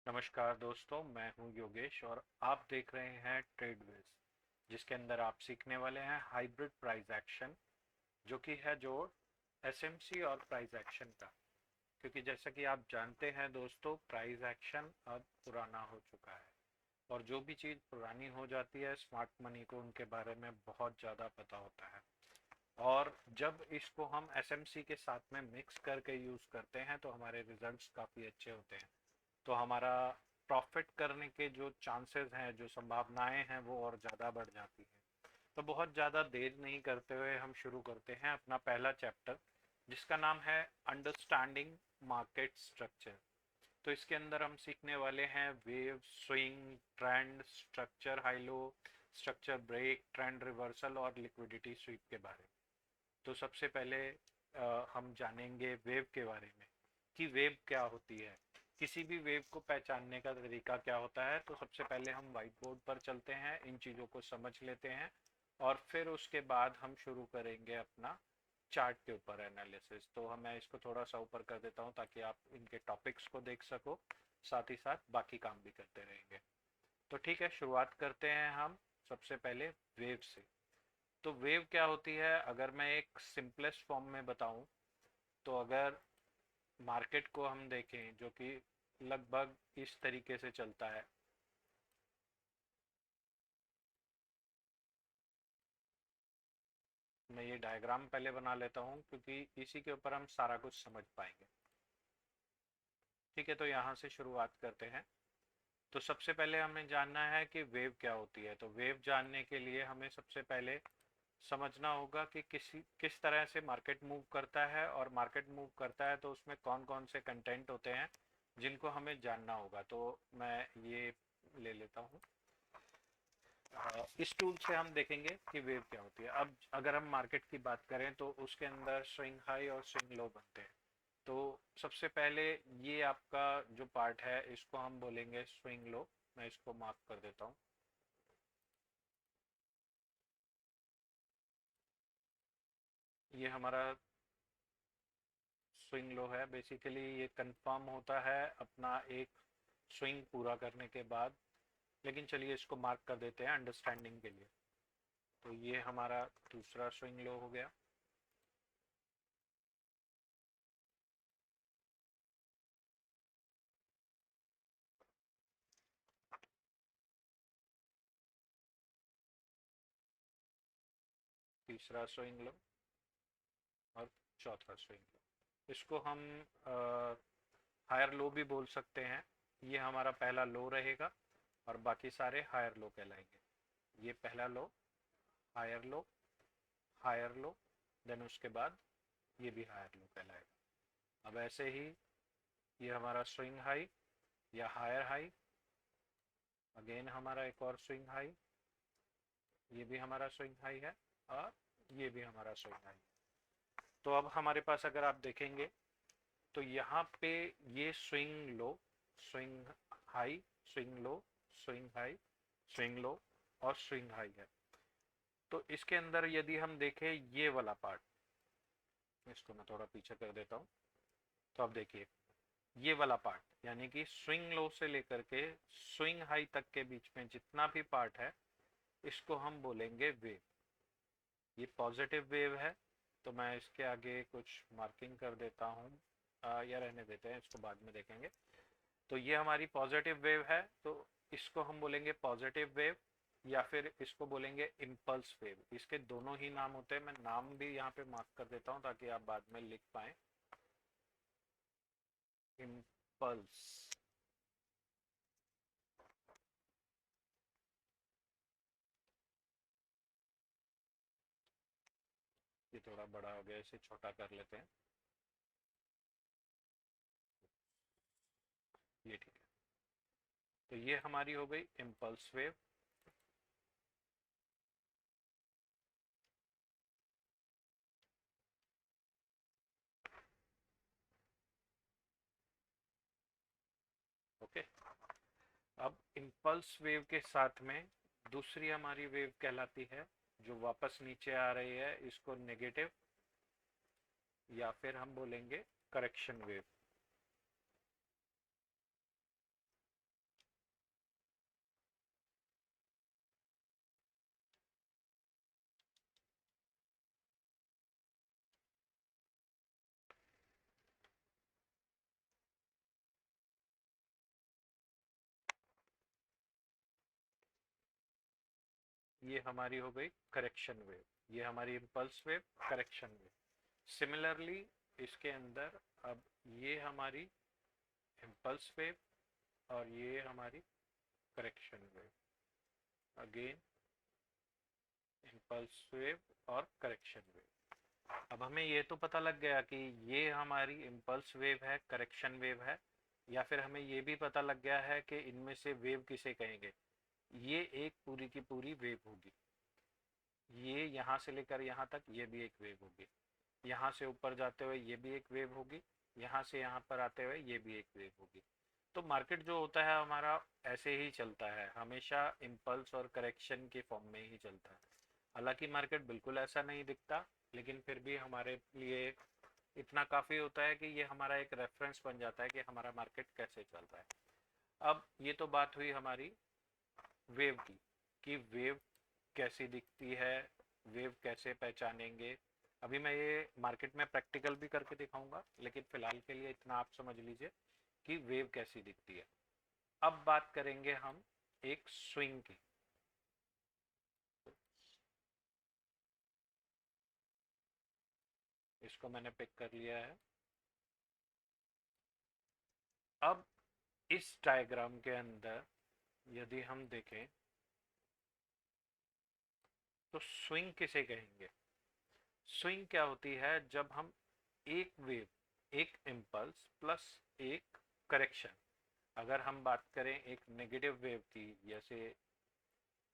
नमस्कार दोस्तों, मैं हूं योगेश और आप देख रहे हैं ट्रेडविज, जिसके अंदर आप सीखने वाले हैं हाइब्रिड प्राइस एक्शन, जो कि है जोड़ एसएमसी और प्राइस एक्शन का। क्योंकि जैसा कि आप जानते हैं दोस्तों, प्राइस एक्शन अब पुराना हो चुका है और जो भी चीज़ पुरानी हो जाती है, स्मार्ट मनी को उनके बारे में बहुत ज़्यादा पता होता है। और जब इसको हम एसएमसी के साथ में मिक्स करके यूज़ करते हैं तो हमारे रिजल्ट्स काफ़ी अच्छे होते हैं। तो हमारा प्रॉफिट करने के जो चांसेस हैं, जो संभावनाएं हैं, वो और ज़्यादा बढ़ जाती हैं। तो बहुत ज़्यादा देर नहीं करते हुए हम शुरू करते हैं अपना पहला चैप्टर, जिसका नाम है अंडरस्टैंडिंग मार्केट स्ट्रक्चर। तो इसके अंदर हम सीखने वाले हैं wave, swing, trend, structure high low, structure break, trend reversal और लिक्विडिटी स्वीप के बारे में। तो सबसे पहले हम जानेंगे वेव के बारे में कि वेव क्या होती है। किसी भी वेव को पहचानने का तरीका क्या होता है, तो सबसे पहले हम व्हाइट बोर्ड पर चलते हैं, इन चीज़ों को समझ लेते हैं और फिर उसके बाद हम शुरू करेंगे अपना चार्ट के ऊपर एनालिसिस। तो मैं इसको थोड़ा सा ऊपर कर देता हूँ ताकि आप इनके टॉपिक्स को देख सको, साथ ही साथ बाकी काम भी करते रहेंगे। तो ठीक है, शुरुआत करते हैं हम सबसे पहले वेव से। तो वेव क्या होती है, अगर मैं एक सिंपलेस्ट फॉर्म में बताऊं, तो अगर मार्केट को हम देखें जो कि लगभग इस तरीके से चलता है। मैं ये डायग्राम पहले बना लेता हूं क्योंकि इसी के ऊपर हम सारा कुछ समझ पाएंगे। ठीक है, तो यहाँ से शुरुआत करते हैं। तो सबसे पहले हमें जानना है कि वेव क्या होती है। तो वेव जानने के लिए हमें सबसे पहले समझना होगा कि किस तरह से मार्केट मूव करता है, और मार्केट मूव करता है तो उसमें कौन कौन से कंटेंट होते हैं जिनको हमें जानना होगा। तो मैं ये ले लेता हूँ। इस टूल से हम देखेंगे कि वेव क्या होती है। अब अगर हम मार्केट की बात करें तो उसके अंदर स्विंग हाई और स्विंग लो बनते हैं। तो सबसे पहले ये आपका जो पार्ट है, इसको हम बोलेंगे स्विंग लो। मैं इसको मार्क कर देता हूँ। ये हमारा स्विंग लो है। बेसिकली ये कंफर्म होता है अपना एक स्विंग पूरा करने के बाद। लेकिन चलिए इसको मार्क कर देते हैं अंडरस्टैंडिंग के लिए। तो ये हमारा दूसरा स्विंग लो हो गया। तीसरा स्विंग लो और चौथा स्विंग लो। इसको हम हायर लो भी बोल सकते हैं। ये हमारा पहला लो रहेगा और बाकी सारे हायर लो कहलाएंगे। ये पहला low, higher low, higher low, then उसके बाद ये भी हायर लो कहलाएगा। अब ऐसे ही ये हमारा स्विंग हाई या हायर हाई, अगेन हमारा एक और स्विंग हाई, ये भी हमारा स्विंग हाई है, और ये भी हमारा स्विंग हाई है। तो अब हमारे पास अगर आप देखेंगे तो यहाँ पे ये swing low, swing high, swing low, swing high, swing low और स्विंग हाई है। तो इसके अंदर यदि हम देखें ये वाला पार्ट, इसको मैं थोड़ा पीछे कर देता हूँ। तो अब देखिए ये वाला पार्ट, यानी कि स्विंग लो से लेकर के स्विंग हाई तक के बीच में जितना भी पार्ट है, इसको हम बोलेंगे वेव। ये पॉजिटिव वेव है। तो मैं इसके आगे कुछ मार्किंग कर देता हूँ, या रहने देते हैं, इसको बाद में देखेंगे। तो ये हमारी पॉजिटिव वेव है, तो इसको हम बोलेंगे पॉजिटिव वेव, या फिर इसको बोलेंगे इम्पल्स वेव। इसके दोनों ही नाम होते हैं। मैं नाम भी यहाँ पे मार्क कर देता हूँ ताकि आप बाद में लिख पाए। इम्पल्स। ये थोड़ा बड़ा हो गया, इसे छोटा कर लेते हैं। ये ठीक है। तो ये हमारी हो गई इम्पल्स वेव। ओके। अब इम्पल्स वेव के साथ में दूसरी हमारी वेव कहलाती है जो वापस नीचे आ रही है, इसको नेगेटिव या फिर हम बोलेंगे करेक्शन वेव। ये हमारी हो गई करेक्शन वेव, ये हमारी impulse wave, correction wave. Similarly इसके अंदर अब ये हमारी इम्पल्स वेव और ये हमारी correction wave, again impulse wave और करेक्शन वेव। अब हमें ये तो पता लग गया कि ये हमारी इम्पल्स वेव है, करेक्शन वेव है, या फिर हमें ये भी पता लग गया है कि इनमें से वेव किसे कहेंगे। ये एक पूरी की पूरी वेव होगी, ये यहाँ से लेकर यहाँ तक ये भी एक वेव होगी, यहाँ से ऊपर जाते हुए ये भी एक वेव होगी, यहाँ से यहाँ पर आते हुए ये भी एक वेव होगी। तो मार्केट जो होता है हमारा ऐसे ही चलता है, हमेशा इम्पल्स और करेक्शन के फॉर्म में ही चलता है। हालांकि मार्केट बिल्कुल ऐसा नहीं दिखता, लेकिन फिर भी हमारे लिए इतना काफ़ी होता है कि ये हमारा एक रेफरेंस बन जाता है कि हमारा मार्केट कैसे चल रहा है। अब ये तो बात हुई हमारी वेव की, कि वेव कैसी दिखती है, वेव कैसे पहचानेंगे। अभी मैं ये मार्केट में प्रैक्टिकल भी करके दिखाऊंगा, लेकिन फिलहाल के लिए इतना आप समझ लीजिए कि वेव कैसी दिखती है। अब बात करेंगे हम एक स्विंग की। इसको मैंने पिक कर लिया है। अब इस डायग्राम के अंदर यदि हम देखें तो स्विंग किसे कहेंगे। स्विंग क्या होती है, जब हम एक वेव, एक इम्पल्स प्लस एक करेक्शन, अगर हम बात करें एक नेगेटिव वेव की, जैसे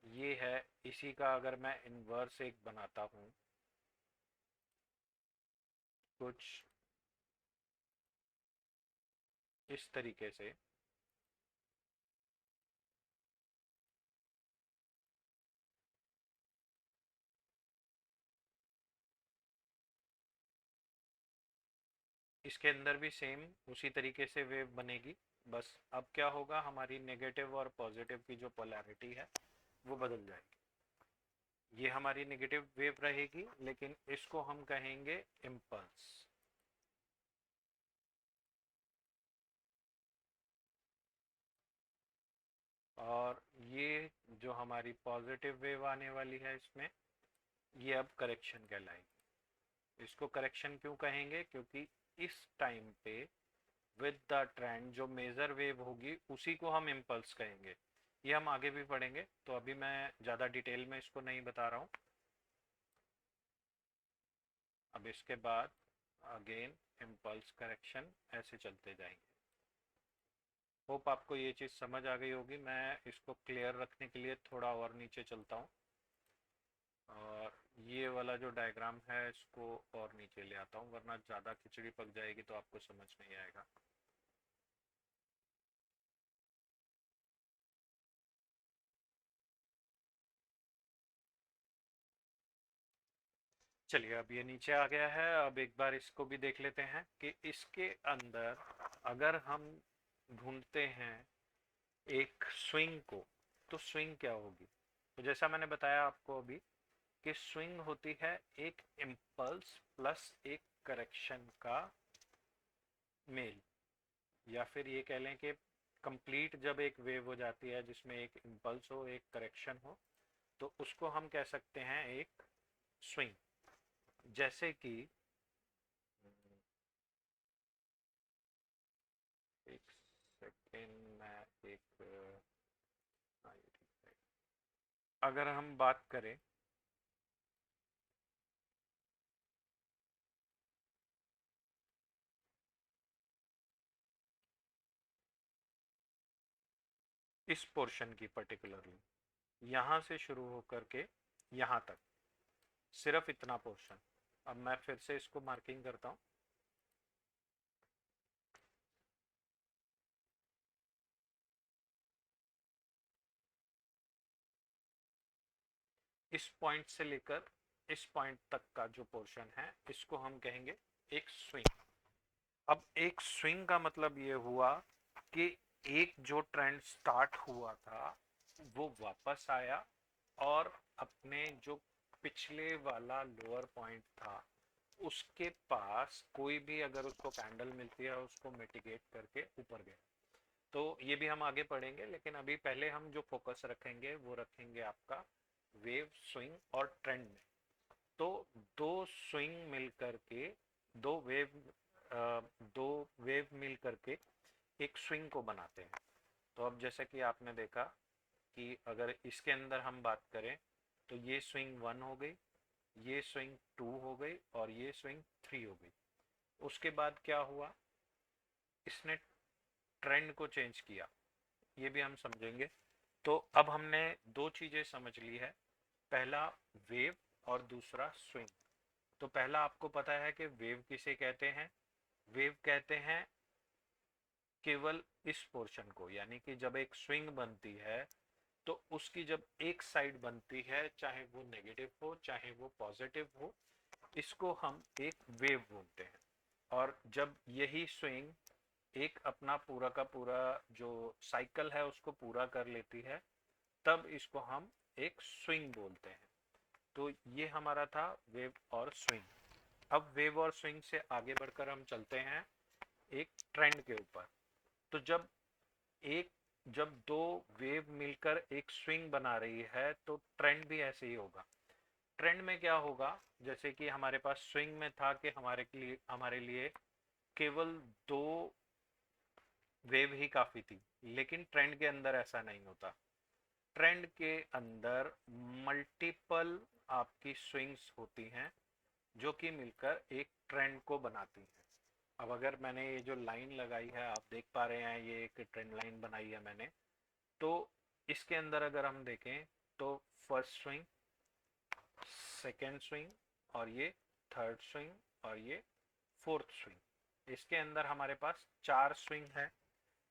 ये है, इसी का अगर मैं इन्वर्स एक बनाता हूं कुछ इस तरीके से, इसके अंदर भी सेम उसी तरीके से वेव बनेगी। बस अब क्या होगा, हमारी नेगेटिव और पॉजिटिव की जो पोलैरिटी है वो बदल जाएगी। ये हमारी नेगेटिव वेव रहेगी, लेकिन इसको हम कहेंगे इम्पल्स। और ये जो हमारी पॉजिटिव वेव आने वाली है इसमें, ये अब करेक्शन कहलाएगी। इसको करेक्शन क्यों कहेंगे, क्योंकि इस टाइम पे विद द ट्रेंड जो मेजर वेव होगी उसी को हम इम्पल्स कहेंगे। ये हम आगे भी पढ़ेंगे, तो अभी मैं ज़्यादा डिटेल में इसको नहीं बता रहा हूँ। अब इसके बाद अगेन इम्पल्स करेक्शन ऐसे चलते जाएंगे। होप आपको ये चीज़ समझ आ गई होगी। मैं इसको क्लियर रखने के लिए थोड़ा और नीचे चलता हूँ, और ये वाला जो डायग्राम है इसको और नीचे ले आता हूँ, वरना ज़्यादा खिचड़ी पक जाएगी तो आपको समझ नहीं आएगा। चलिए, अब ये नीचे आ गया है। अब एक बार इसको भी देख लेते हैं कि इसके अंदर अगर हम ढूंढते हैं एक स्विंग को, तो स्विंग क्या होगी। तो जैसा मैंने बताया आपको अभी कि स्विंग होती है एक इम्पल्स प्लस एक करेक्शन का मेल, या फिर ये कह लें कि कंप्लीट जब एक वेव हो जाती है जिसमें एक इम्पल्स हो, एक करेक्शन हो, तो उसको हम कह सकते हैं एक स्विंग। जैसे कि एक सेकेंड में एक अगर हम बात करें इस पोर्शन की, पर्टिकुलरली यहाँ से शुरू होकर के यहाँ तक, सिर्फ इतना पोर्शन। अब मैं फिर से इसको मार्किंग करता हूँ। इस पॉइंट से लेकर इस पॉइंट तक का जो पोर्शन है इसको हम कहेंगे एक स्विंग। अब एक स्विंग का मतलब ये हुआ कि एक जो ट्रेंड स्टार्ट हुआ था वो वापस आया, और अपने जो पिछले वाला लोअर पॉइंट था उसके पास कोई भी अगर उसको कैंडल मिलती है उसको मिटिगेट करके ऊपर गया। तो ये भी हम आगे पढ़ेंगे, लेकिन अभी पहले हम जो फोकस रखेंगे वो रखेंगे आपका वेव, स्विंग और ट्रेंड में। तो दो स्विंग मिल करके, दो वेव दो वेव मिल करके एक स्विंग को बनाते हैं। तो अब जैसे कि आपने देखा कि अगर इसके अंदर हम बात करें तो ये स्विंग 1 हो गई, ये स्विंग 2 हो गई और ये स्विंग 3 हो गई। उसके बाद क्या हुआ, इसने ट्रेंड को चेंज किया, ये भी हम समझेंगे। तो अब हमने दो चीजें समझ ली है, पहला वेव और दूसरा स्विंग। तो पहला आपको पता है कि वेव किसे कहते हैं। वेव कहते हैं केवल इस पोर्शन को, यानी कि जब एक स्विंग बनती है तो उसकी जब एक साइड बनती है, चाहे वो नेगेटिव हो चाहे वो पॉजिटिव हो, इसको हम एक वेव बोलते हैं। और जब यही स्विंग एक अपना पूरा का पूरा जो साइकिल है उसको पूरा कर लेती है, तब इसको हम एक स्विंग बोलते हैं। तो ये हमारा था वेव और स्विंग। अब वेव और स्विंग से आगे बढ़कर हम चलते हैं एक ट्रेंड के ऊपर। तो एक जब दो वेव मिलकर एक स्विंग बना रही है तो ट्रेंड भी ऐसे ही होगा। ट्रेंड में क्या होगा, जैसे कि हमारे पास स्विंग में था कि हमारे लिए केवल दो वेव ही काफी थी, लेकिन ट्रेंड के अंदर ऐसा नहीं होता। ट्रेंड के अंदर मल्टीपल आपकी स्विंग्स होती हैं जो कि मिलकर एक ट्रेंड को बनाती हैं। अब अगर मैंने ये जो लाइन लगाई है, आप देख पा रहे हैं ये एक ट्रेंड लाइन बनाई है मैंने, तो इसके अंदर अगर हम देखें तो फर्स्ट स्विंग, सेकेंड स्विंग और ये थर्ड स्विंग और ये फोर्थ स्विंग, इसके अंदर हमारे पास चार स्विंग है।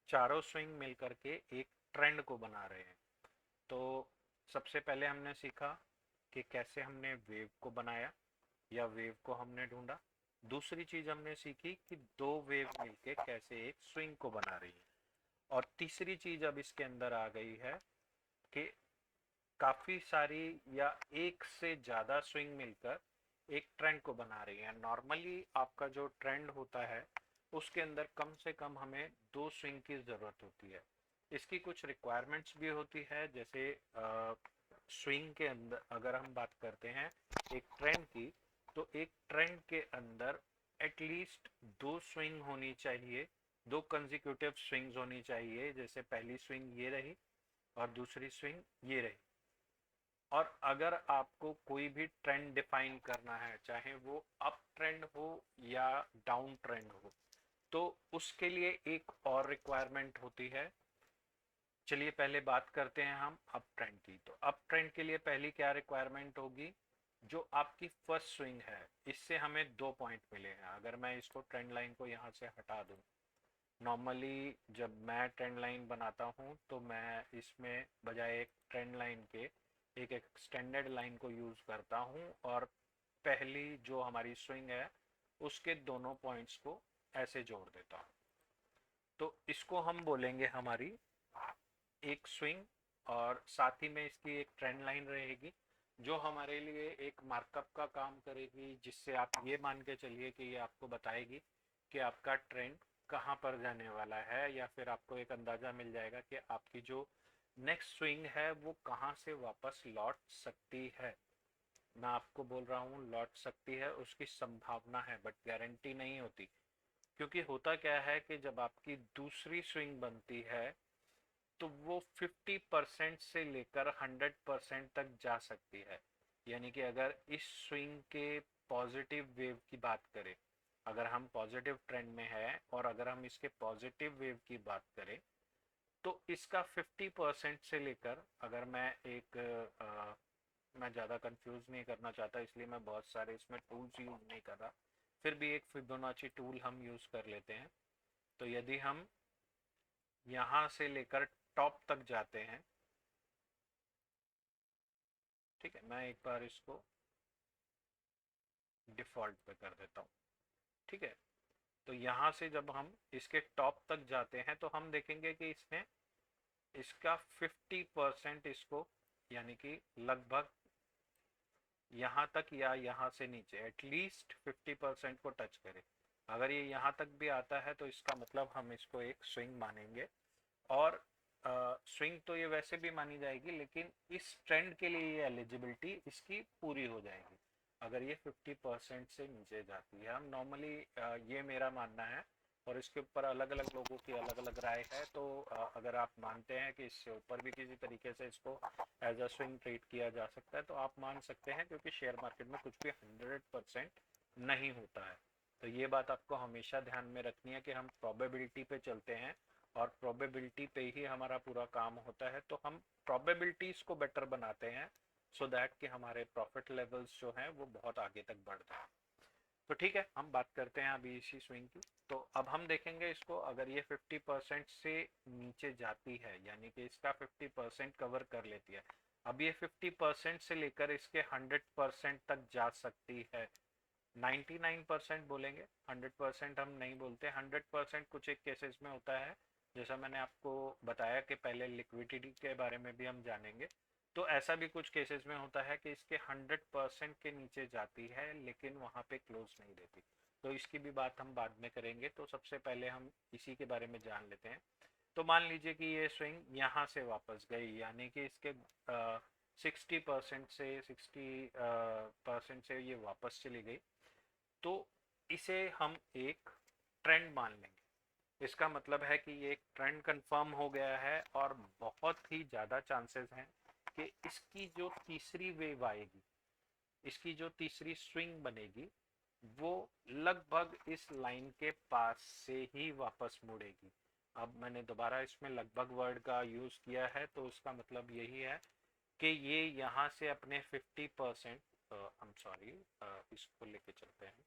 चारों स्विंग मिलकर के एक ट्रेंड को बना रहे हैं। तो सबसे पहले हमने सीखा कि कैसे हमने वेव को बनाया या वेव को हमने ढूंढा। दूसरी चीज हमने सीखी कि दो वेव मिलके कैसे एक स्विंग को बना रही है। और तीसरी चीज अब इसके अंदर आ गई है कि काफी सारी या एक से ज्यादा स्विंग मिलकर एक ट्रेंड को बना रही है। नॉर्मली आपका जो ट्रेंड होता है उसके अंदर कम से कम हमें दो स्विंग की जरूरत होती है। इसकी कुछ रिक्वायरमेंट्स भी होती है, जैसे स्विंग के अंदर अगर हम बात करते हैं एक ट्रेंड की, तो एक ट्रेंड के अंदर एटलीस्ट दो स्विंग होनी चाहिए, दो कंसेक्यूटिव स्विंग्स होनी चाहिए। जैसे पहली स्विंग ये रही और दूसरी स्विंग ये रही। और अगर आपको कोई भी ट्रेंड डिफाइन करना है, चाहे वो अप ट्रेंड हो या डाउन ट्रेंड हो, तो उसके लिए एक और रिक्वायरमेंट होती है। चलिए पहले बात करते हैं हम अप ट्रेंड की। तो अप ट्रेंड के लिए पहली क्या रिक्वायरमेंट होगी, जो आपकी फर्स्ट स्विंग है इससे हमें दो पॉइंट मिले हैं। अगर मैं इसको ट्रेंड लाइन को यहाँ से हटा दूं, नॉर्मली जब मैं ट्रेंड लाइन बनाता हूँ तो मैं इसमें बजाय एक ट्रेंड लाइन के एक एक्सटेंडेड लाइन को यूज करता हूँ और पहली जो हमारी स्विंग है उसके दोनों पॉइंट्स को ऐसे जोड़ देता हूँ। तो इसको हम बोलेंगे हमारी एक स्विंग, और साथ ही में इसकी एक ट्रेंड लाइन रहेगी जो हमारे लिए एक मार्कअप का काम करेगी, जिससे आप ये मान के चलिए कि ये आपको बताएगी कि आपका ट्रेंड कहाँ पर जाने वाला है, या फिर आपको एक अंदाजा मिल जाएगा कि आपकी जो नेक्स्ट स्विंग है वो कहाँ से वापस लौट सकती है। मैं आपको बोल रहा हूँ लौट सकती है, उसकी संभावना है बट गारंटी नहीं होती। क्योंकि होता क्या है कि जब आपकी दूसरी स्विंग बनती है तो वो 50% से लेकर 100% तक जा सकती है। यानी कि अगर इस स्विंग के पॉजिटिव वेव की बात करें, अगर हम पॉजिटिव ट्रेंड में है और अगर हम इसके पॉजिटिव वेव की बात करें, तो इसका 50% से लेकर, अगर मैं एक मैं ज़्यादा कंफ्यूज नहीं करना चाहता इसलिए मैं बहुत सारे इसमें टूल्स यूज नहीं कर रहा, फिर भी एक फिबोनाची टूल हम यूज कर लेते हैं। तो यदि हम यहाँ से लेकर टॉप तक जाते हैं, ठीक है, मैं एक बार इसको डिफॉल्ट पे कर देता हूँ। ठीक है, तो यहाँ से जब हम इसके टॉप तक जाते हैं तो हम देखेंगे कि इसने इसका 50% इसको, यानी कि लगभग यहाँ तक या यहाँ से नीचे एटलीस्ट 50% को टच करे। अगर ये यहाँ तक भी आता है तो इसका मतलब हम इसको एक स्विंग मानेंगे। और स्विंग तो ये वैसे भी मानी जाएगी, लेकिन इस ट्रेंड के लिए ये एलिजिबिलिटी इसकी पूरी हो जाएगी अगर ये 50% से नीचे जाती है। हम नॉर्मली ये मेरा मानना है, और इसके ऊपर अलग अलग लोगों की अलग अलग राय है। तो अगर आप मानते हैं कि इससे ऊपर भी किसी तरीके से इसको एज अ स्विंग ट्रेड किया जा सकता है तो आप मान सकते हैं, क्योंकि शेयर मार्केट में कुछ भी 100% नहीं होता है। तो ये बात आपको हमेशा ध्यान में रखनी है कि हम प्रोबेबिलिटी पे चलते हैं, और प्रोबेबिलिटी पे ही हमारा पूरा काम होता है। तो हम प्रोबेबिलिटीज को बेटर बनाते हैं सो दैट कि हमारे प्रॉफिट लेवल्स जो हैं वो बहुत आगे तक बढ़ जाए। तो ठीक है, हम बात करते हैं अभी इसी स्विंग की। तो अब हम देखेंगे इसको, अगर ये 50% से नीचे जाती है, यानी कि इसका 50% कवर कर लेती है। अब ये 50% से लेकर इसके 100% तक जा सकती है। 99% बोलेंगे, 100% हम नहीं बोलते। 100% कुछ एक केसेस में होता है, जैसा मैंने आपको बताया कि पहले लिक्विडिटी के बारे में भी हम जानेंगे। तो ऐसा भी कुछ केसेस में होता है कि इसके 100% के नीचे जाती है लेकिन वहाँ पे क्लोज नहीं देती। तो इसकी भी बात हम बाद में करेंगे। तो सबसे पहले हम इसी के बारे में जान लेते हैं। तो मान लीजिए कि ये स्विंग यहाँ से वापस गई, यानी कि इसके 60% से ये वापस चली गई, तो इसे हम एक ट्रेंड मान लेंगे। इसका मतलब है कि ये एक ट्रेंड कंफर्म हो गया है, और बहुत ही ज़्यादा चांसेस हैं कि इसकी जो तीसरी वेव आएगी, इसकी जो तीसरी स्विंग बनेगी, वो लगभग इस लाइन के पास से ही वापस मुड़ेगी। अब मैंने दोबारा इसमें लगभग वर्ड का यूज़ किया है, तो इसका मतलब यही है कि ये यहाँ से अपने 50%, आई एम सॉरी, इसको लेके चलते हैं।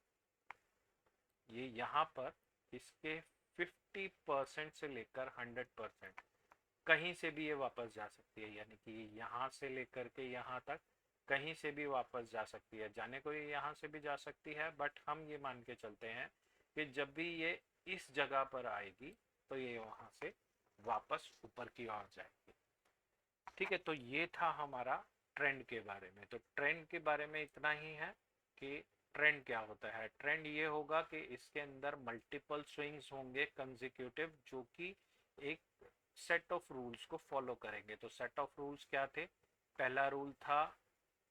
ये यहाँ पर इसके 50% से लेकर 100% कहीं से भी ये वापस जा सकती है, यानी कि यहाँ से लेकर के यहाँ तक कहीं से भी वापस जा सकती है। जाने को ये यहाँ से भी जा सकती है, बट हम ये मान के चलते हैं कि जब भी ये इस जगह पर आएगी तो ये वहाँ से वापस ऊपर की ओर जाएगी। ठीक है, तो ये था हमारा ट्रेंड के बारे में। तो ट्रेंड के बारे में इतना ही है कि ट्रेंड क्या होता है। ट्रेंड ये होगा कि इसके अंदर मल्टीपल स्विंग्स होंगे कंसेक्यूटिव, जो कि एक सेट ऑफ रूल्स को फॉलो करेंगे। तो सेट ऑफ रूल्स क्या थे? पहला रूल था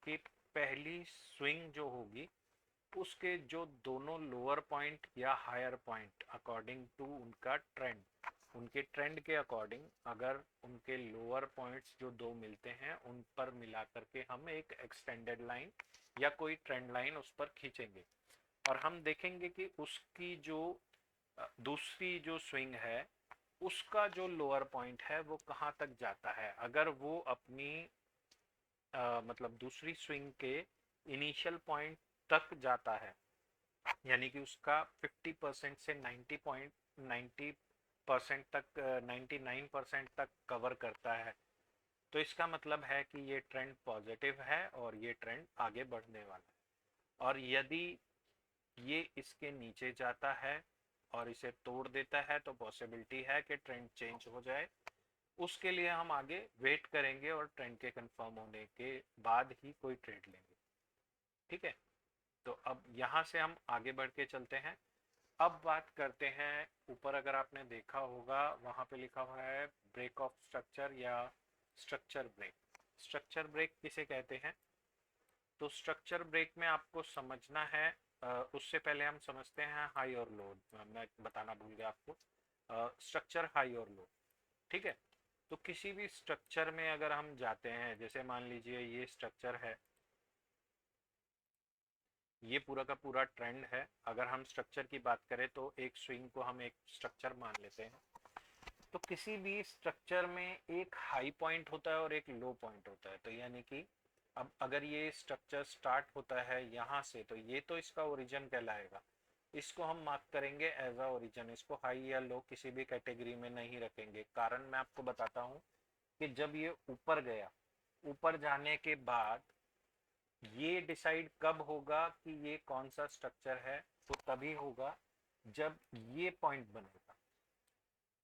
कि पहली स्विंग जो होगी उसके जो दोनों लोअर पॉइंट या हायर पॉइंट अकॉर्डिंग टू उनका ट्रेंड, उनके ट्रेंड के अकॉर्डिंग अगर उनके लोअर पॉइंट्स जो दो मिलते हैं उन पर मिला करके हम एक एक्सटेंडेड लाइन या कोई ट्रेंड लाइन उस पर खींचेंगे, और हम देखेंगे कि उसकी जो दूसरी जो स्विंग है उसका जो लोअर पॉइंट है वो कहाँ तक जाता है। अगर वो अपनी मतलब दूसरी स्विंग के इनिशियल पॉइंट तक जाता है, यानी कि उसका 50% से 90% तक 99% तक कवर करता है, तो इसका मतलब है कि ये ट्रेंड पॉजिटिव है और ये ट्रेंड आगे बढ़ने वाला है। और यदि ये इसके नीचे जाता है और इसे तोड़ देता है तो पॉसिबिलिटी है कि ट्रेंड चेंज हो जाए। उसके लिए हम आगे वेट करेंगे और ट्रेंड के कंफर्म होने के बाद ही कोई ट्रेड लेंगे। ठीक है, तो अब यहाँ से हम आगे बढ़ के चलते हैं। अब बात करते हैं, ऊपर अगर आपने देखा होगा वहाँ पे लिखा हुआ है ब्रेक ऑफ स्ट्रक्चर या स्ट्रक्चर ब्रेक। स्ट्रक्चर ब्रेक किसे कहते हैं? तो स्ट्रक्चर ब्रेक में आपको समझना है, उससे पहले हम समझते हैं हाई और लो। मैं बताना भूल गया आपको, स्ट्रक्चर हाई और लो। ठीक है, तो किसी भी स्ट्रक्चर में अगर हम जाते हैं, जैसे मान लीजिए ये स्ट्रक्चर है, ये पूरा का पूरा ट्रेंड है। अगर हम स्ट्रक्चर की बात करें तो एक स्विंग को हम एक स्ट्रक्चर मान लेते हैं। तो किसी भी स्ट्रक्चर में एक हाई पॉइंट होता है और एक लो पॉइंट होता है। तो यानी कि अब अगर ये स्ट्रक्चर स्टार्ट होता है यहाँ से, तो ये तो इसका ओरिजिन कहलाएगा। इसको हम मार्क करेंगे एज अ ओरिजिन। इसको हाई या लो किसी भी कैटेगरी में नहीं रखेंगे। कारण मैं आपको बताता हूँ कि जब ये ऊपर गया, ऊपर जाने के बाद ये डिसाइड कब होगा कि ये कौन सा स्ट्रक्चर है, तो तभी होगा जब ये पॉइंट बनेगा।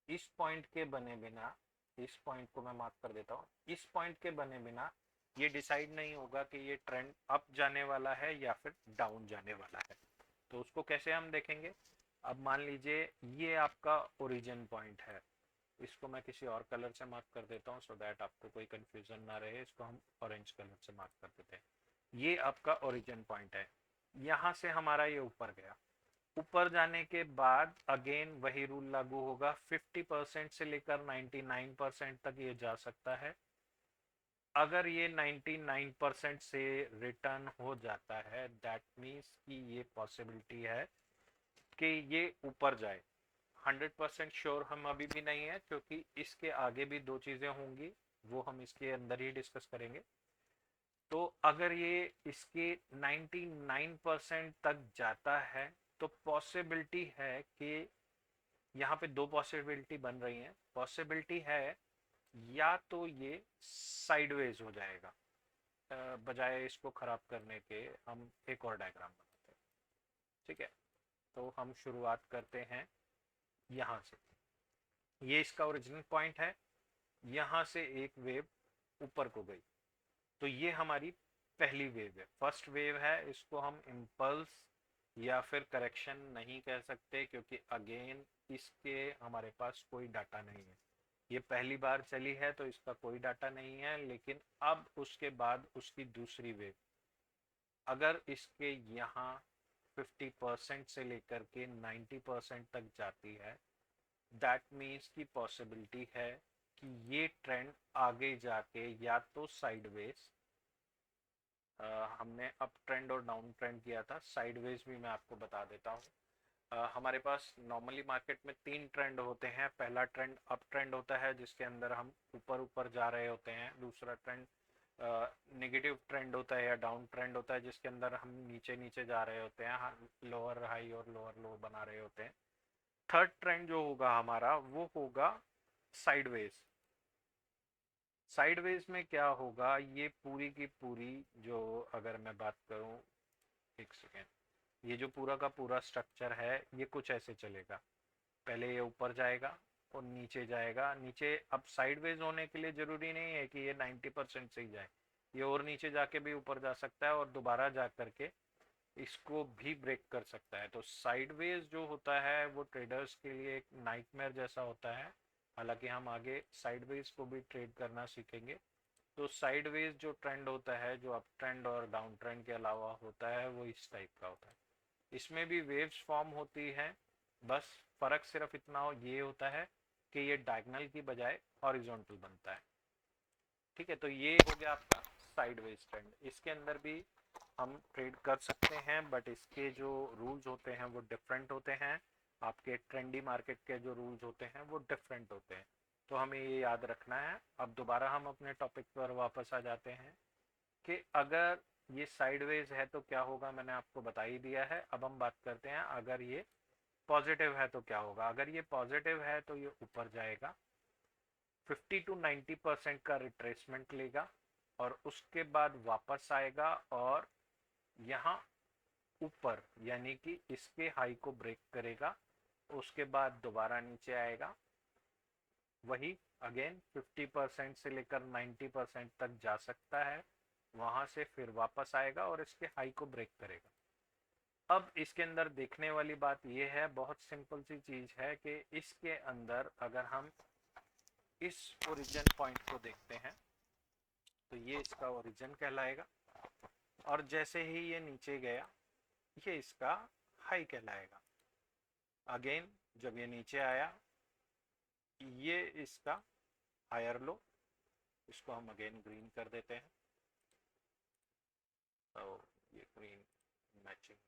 इस पॉइंट के बने बिना, इस पॉइंट को मैं मार्क कर देता हूँ, इस पॉइंट के बने बिना ये डिसाइड नहीं होगा कि ये ट्रेंड अप जाने वाला है या फिर डाउन जाने वाला है। तो उसको कैसे हम देखेंगे? अब मान लीजिए ये आपका ओरिजिन पॉइंट है, इसको मैं किसी और कलर से मार्क कर देता हूँ सो दैट आपको कोई कंफ्यूजन ना रहे। इसको हम ऑरेंज कलर से मार्क कर देते हैं। ये आपका ओरिजिन पॉइंट है। यहाँ से हमारा ये ऊपर गया। ऊपर जाने के बाद अगेन वही रूल लागू होगा। 50% से लेकर 99% तक ये जा सकता है। अगर ये 99% से रिटर्न हो जाता है दैट मीन्स कि ये पॉसिबिलिटी है कि ये ऊपर जाए। 100% श्योर हम अभी भी नहीं है क्योंकि इसके आगे भी दो चीजें होंगी, वो हम इसके अंदर ही डिस्कस करेंगे। तो अगर ये इसके 99% तक जाता है तो पॉसिबिलिटी है कि यहाँ पे दो पॉसिबिलिटी बन रही हैं। पॉसिबिलिटी है या तो ये साइडवेज हो जाएगा, बजाय इसको खराब करने के हम एक और डायग्राम बनाते हैं। ठीक है, तो हम शुरुआत करते हैं यहाँ से। ये इसका ओरिजिनल पॉइंट है, यहाँ से एक वेव ऊपर को गई तो ये हमारी पहली वेव है, फर्स्ट वेव है। इसको हम इम्पल्स या फिर करेक्शन नहीं कह सकते क्योंकि अगेन इसके हमारे पास कोई डाटा नहीं है। ये पहली बार चली है तो इसका कोई डाटा नहीं है। लेकिन अब उसके बाद उसकी दूसरी वेव अगर इसके यहाँ 50% से लेकर के 90% तक जाती है दैट मीन्स की पॉसिबिलिटी है कि ये ट्रेंड आगे जाके या तो साइडवेज, हमने अप ट्रेंड और डाउन ट्रेंड किया था, साइडवेज भी मैं आपको बता देता हूँ। हमारे पास नॉर्मली मार्केट में तीन ट्रेंड होते हैं। पहला ट्रेंड अप ट्रेंड होता है जिसके अंदर हम ऊपर ऊपर जा रहे होते हैं। दूसरा ट्रेंड नेगेटिव ट्रेंड होता है या डाउन ट्रेंड होता है जिसके अंदर हम नीचे नीचे जा रहे होते हैं, लोअर हाई और लोअर लो बना रहे होते हैं। थर्ड ट्रेंड जो होगा हमारा वो होगा साइडवेज। साइडवेज में क्या होगा, ये पूरी की पूरी जो अगर मैं बात करूं, एक सेकेंड, ये जो पूरा का पूरा स्ट्रक्चर है ये कुछ ऐसे चलेगा। पहले ये ऊपर जाएगा और नीचे जाएगा। नीचे अब साइडवेज होने के लिए जरूरी नहीं है कि ये 90% से ही जाए, ये और नीचे जाके भी ऊपर जा सकता है और दोबारा जा करके इसको भी ब्रेक कर सकता है। तो साइडवेज जो होता है वो ट्रेडर्स के लिए एक नाइटमेयर जैसा होता है। हालांकि हम आगे साइडवेज को भी ट्रेड करना सीखेंगे। तो साइडवेज जो ट्रेंड होता है, जो अप ट्रेंड और डाउन ट्रेंड के अलावा होता है, वो इस टाइप का होता है। इसमें भी वेव्स फॉर्म होती हैं, बस फर्क सिर्फ इतना ये होता है कि ये डायगोनल की बजाय हॉरिजॉन्टल बनता है। ठीक है, तो ये हो गया आपका साइडवेज ट्रेंड। इसके अंदर भी हम ट्रेड कर सकते हैं बट इसके जो रूल्स होते हैं वो डिफरेंट होते हैं। आपके ट्रेंडी मार्केट के जो रूल्स होते हैं वो डिफरेंट होते हैं, तो हमें ये याद रखना है। अब दोबारा हम अपने टॉपिक पर वापस आ जाते हैं कि अगर ये साइडवेज है तो क्या होगा, मैंने आपको बता ही दिया है। अब हम बात करते हैं अगर ये पॉजिटिव है तो क्या होगा। अगर ये पॉजिटिव है तो ये ऊपर जाएगा, 50 to 90% का रिट्रेसमेंट लेगा और उसके बाद वापस आएगा और यहाँ ऊपर यानी कि इसके हाई को ब्रेक करेगा। उसके बाद दोबारा नीचे आएगा, वही अगेन 50% से लेकर 90% तक जा सकता है, वहां से फिर वापस आएगा और इसके हाई को ब्रेक करेगा। अब इसके अंदर देखने वाली बात यह है, बहुत सिंपल सी चीज है कि इसके अंदर अगर हम इस ओरिजिन पॉइंट को देखते हैं तो ये इसका ओरिजिन कहलाएगा और जैसे ही ये नीचे गया ये इसका हाई कहलाएगा। अगेन जब ये नीचे आया ये इसका हायर लो। इसको हम अगेन ग्रीन कर देते हैं, तो ये ग्रीन मैचिंग,